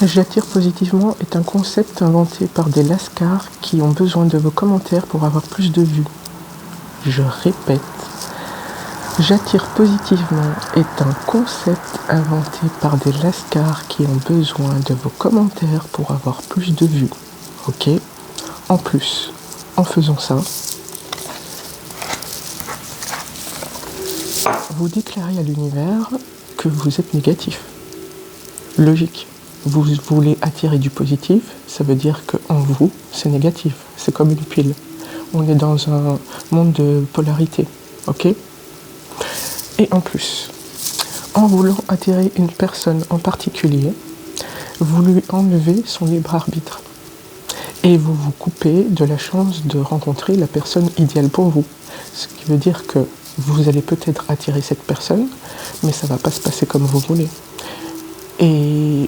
J'attire positivement est un concept inventé par des lascars qui ont besoin de vos commentaires pour avoir plus de vues. Je répète, j'attire positivement est un concept inventé par des lascars qui ont besoin de vos commentaires pour avoir plus de vues. Ok? En plus, en faisant ça, vous déclarez à l'univers que vous êtes négatif. Logique. Vous voulez attirer du positif, ça veut dire qu'en vous, c'est négatif. C'est comme une pile. On est dans un monde de polarité. Ok? Et en plus, en voulant attirer une personne en particulier, vous lui enlevez son libre arbitre. Et vous vous coupez de la chance de rencontrer la personne idéale pour vous. Ce qui veut dire que vous allez peut-être attirer cette personne, mais ça ne va pas se passer comme vous voulez. Et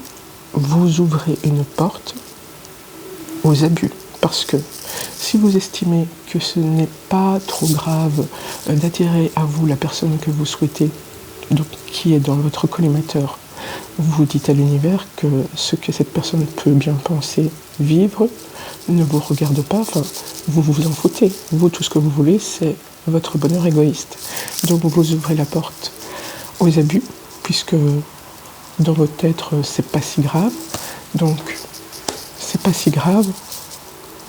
vous ouvrez une porte aux abus. Parce que si vous estimez que ce n'est pas trop grave d'attirer à vous la personne que vous souhaitez, donc qui est dans votre collimateur, vous dites à l'univers que ce que cette personne peut bien penser vivre ne vous regarde pas, enfin, vous vous en foutez. Vous, tout ce que vous voulez, c'est votre bonheur égoïste. Donc vous ouvrez la porte aux abus, puisque dans votre être, c'est pas si grave. Donc, c'est pas si grave,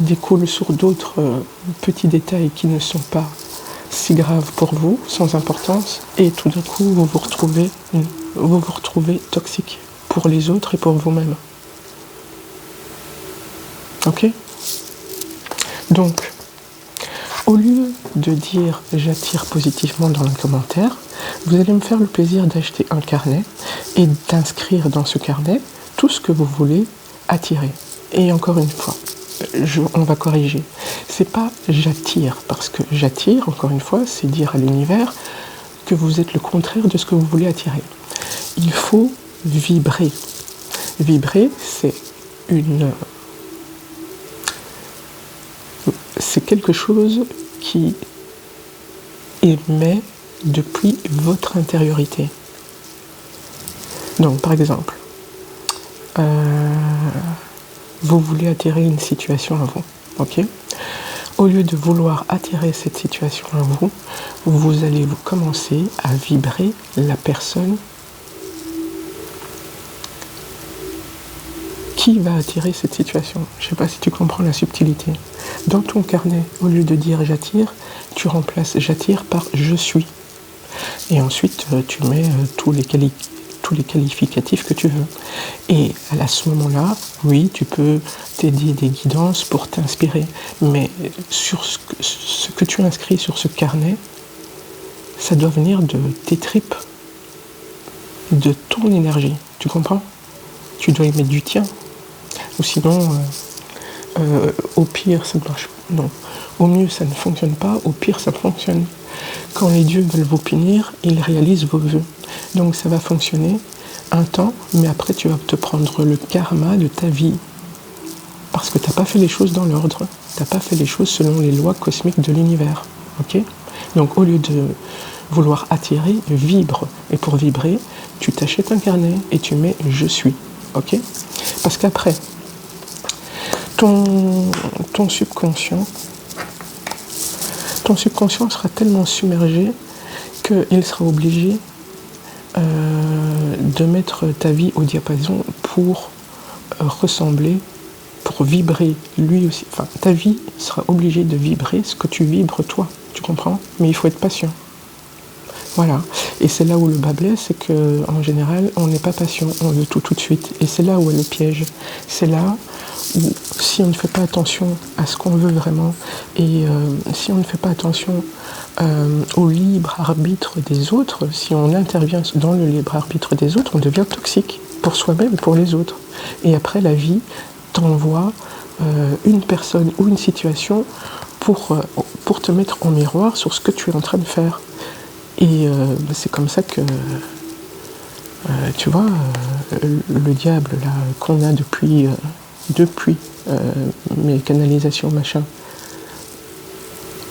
découle sur d'autres petits détails qui ne sont pas si graves pour vous, sans importance, et tout d'un coup, vous vous retrouvez toxique pour les autres et pour vous-même. Ok? Donc, au lieu de dire « j'attire positivement » dans le commentaire, vous allez me faire le plaisir d'acheter un carnet et d'inscrire dans ce carnet tout ce que vous voulez attirer. Et encore une fois, on va corriger. C'est pas « j'attire », parce que « j'attire », encore une fois, c'est dire à l'univers que vous êtes le contraire de ce que vous voulez attirer. Il faut vibrer. Vibrer, c'est quelque chose qui émet depuis votre intériorité. Donc, par exemple, vous voulez attirer une situation à vous, ok? Au lieu de vouloir attirer cette situation à vous, vous allez commencer à vibrer la personne qui va attirer cette situation. Je ne sais pas si tu comprends la subtilité. Dans ton carnet, au lieu de dire j'attire, tu remplaces j'attire par je suis. Et ensuite, tu mets tous les qualificatifs que tu veux. Et à ce moment-là, oui, tu peux t'aider des guidances pour t'inspirer. Mais sur ce que tu inscris sur ce carnet, ça doit venir de tes tripes, de ton énergie. Tu comprends? Tu dois y mettre du tien. Ou sinon, au pire, ça ne marche pas. Non. Au mieux, ça ne fonctionne pas. Au pire, ça fonctionne. Quand les dieux veulent vous punir, ils réalisent vos vœux. Donc ça va fonctionner un temps, mais après tu vas te prendre le karma de ta vie. Parce que tu n'as pas fait les choses dans l'ordre. Tu n'as pas fait les choses selon les lois cosmiques de l'univers. Ok? Donc au lieu de vouloir attirer, vibre. Et pour vibrer, tu t'achètes un carnet et tu mets « je suis ». Ok? Parce qu'après, ton subconscient sera tellement submergé qu'il sera obligé de mettre ta vie au diapason pour ressembler, pour vibrer lui aussi. Enfin, ta vie sera obligée de vibrer ce que tu vibres toi, tu comprends? Mais il faut être patient. Voilà. Et c'est là où le bas blesse, c'est qu'en général, on n'est pas patient, on veut tout de suite. Et c'est là où est le piège. C'est là où, si on ne fait pas attention à ce qu'on veut vraiment, et si on ne fait pas attention au libre arbitre des autres, si on intervient dans le libre arbitre des autres, on devient toxique pour soi-même et pour les autres. Et après, la vie t'envoie une personne ou une situation pour te mettre en miroir sur ce que tu es en train de faire. Et c'est comme ça que, tu vois, le diable là qu'on a depuis mes canalisations, machin,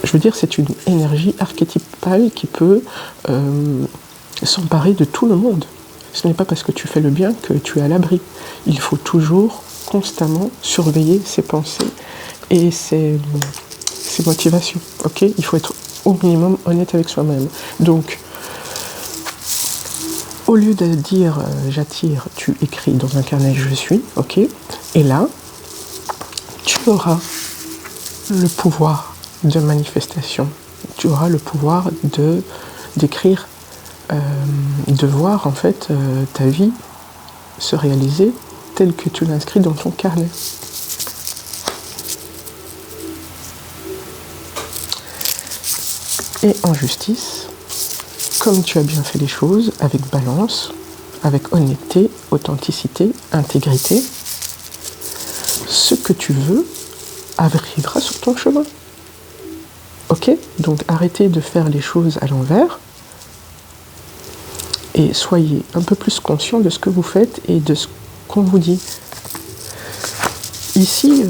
je veux dire, c'est une énergie archétypale qui peut s'emparer de tout le monde. Ce n'est pas parce que tu fais le bien que tu es à l'abri. Il faut toujours, constamment, surveiller ses pensées et ses motivations. Ok? Il faut être au minimum honnête avec soi-même. Donc, au lieu de dire j'attire, tu écris dans un carnet je suis, ok? Et là, tu auras le pouvoir de manifestation. Tu auras le pouvoir d'écrire, de voir en fait ta vie se réaliser telle que tu l'inscris dans ton carnet. Et en justice, comme tu as bien fait les choses, avec balance, avec honnêteté, authenticité, intégrité, ce que tu veux arrivera sur ton chemin. Ok? Donc arrêtez de faire les choses à l'envers et soyez un peu plus conscient de ce que vous faites et de ce qu'on vous dit. Ici,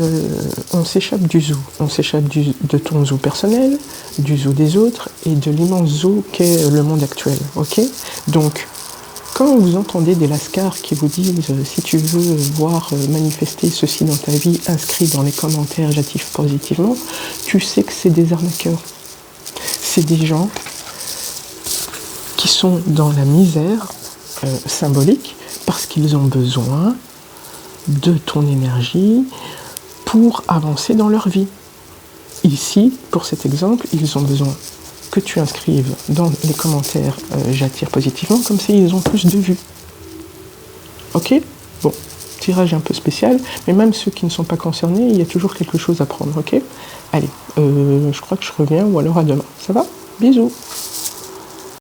on s'échappe du zoo. On s'échappe de ton zoo personnel, du zoo des autres et de l'immense zoo qu'est le monde actuel. Ok? Donc, quand vous entendez des lascars qui vous disent si tu veux voir manifester ceci dans ta vie, inscrit dans les commentaires, j'active positivement, tu sais que c'est des arnaqueurs. C'est des gens qui sont dans la misère symbolique parce qu'ils ont besoin de ton énergie pour avancer dans leur vie. Ici, pour cet exemple, ils ont besoin que tu inscrives dans les commentaires j'attire positivement, comme ça ils ont plus de vues. Ok? Bon, tirage un peu spécial, mais même ceux qui ne sont pas concernés, il y a toujours quelque chose à prendre, ok? Allez, je crois que je reviens, ou alors à demain. Ça va? Bisous!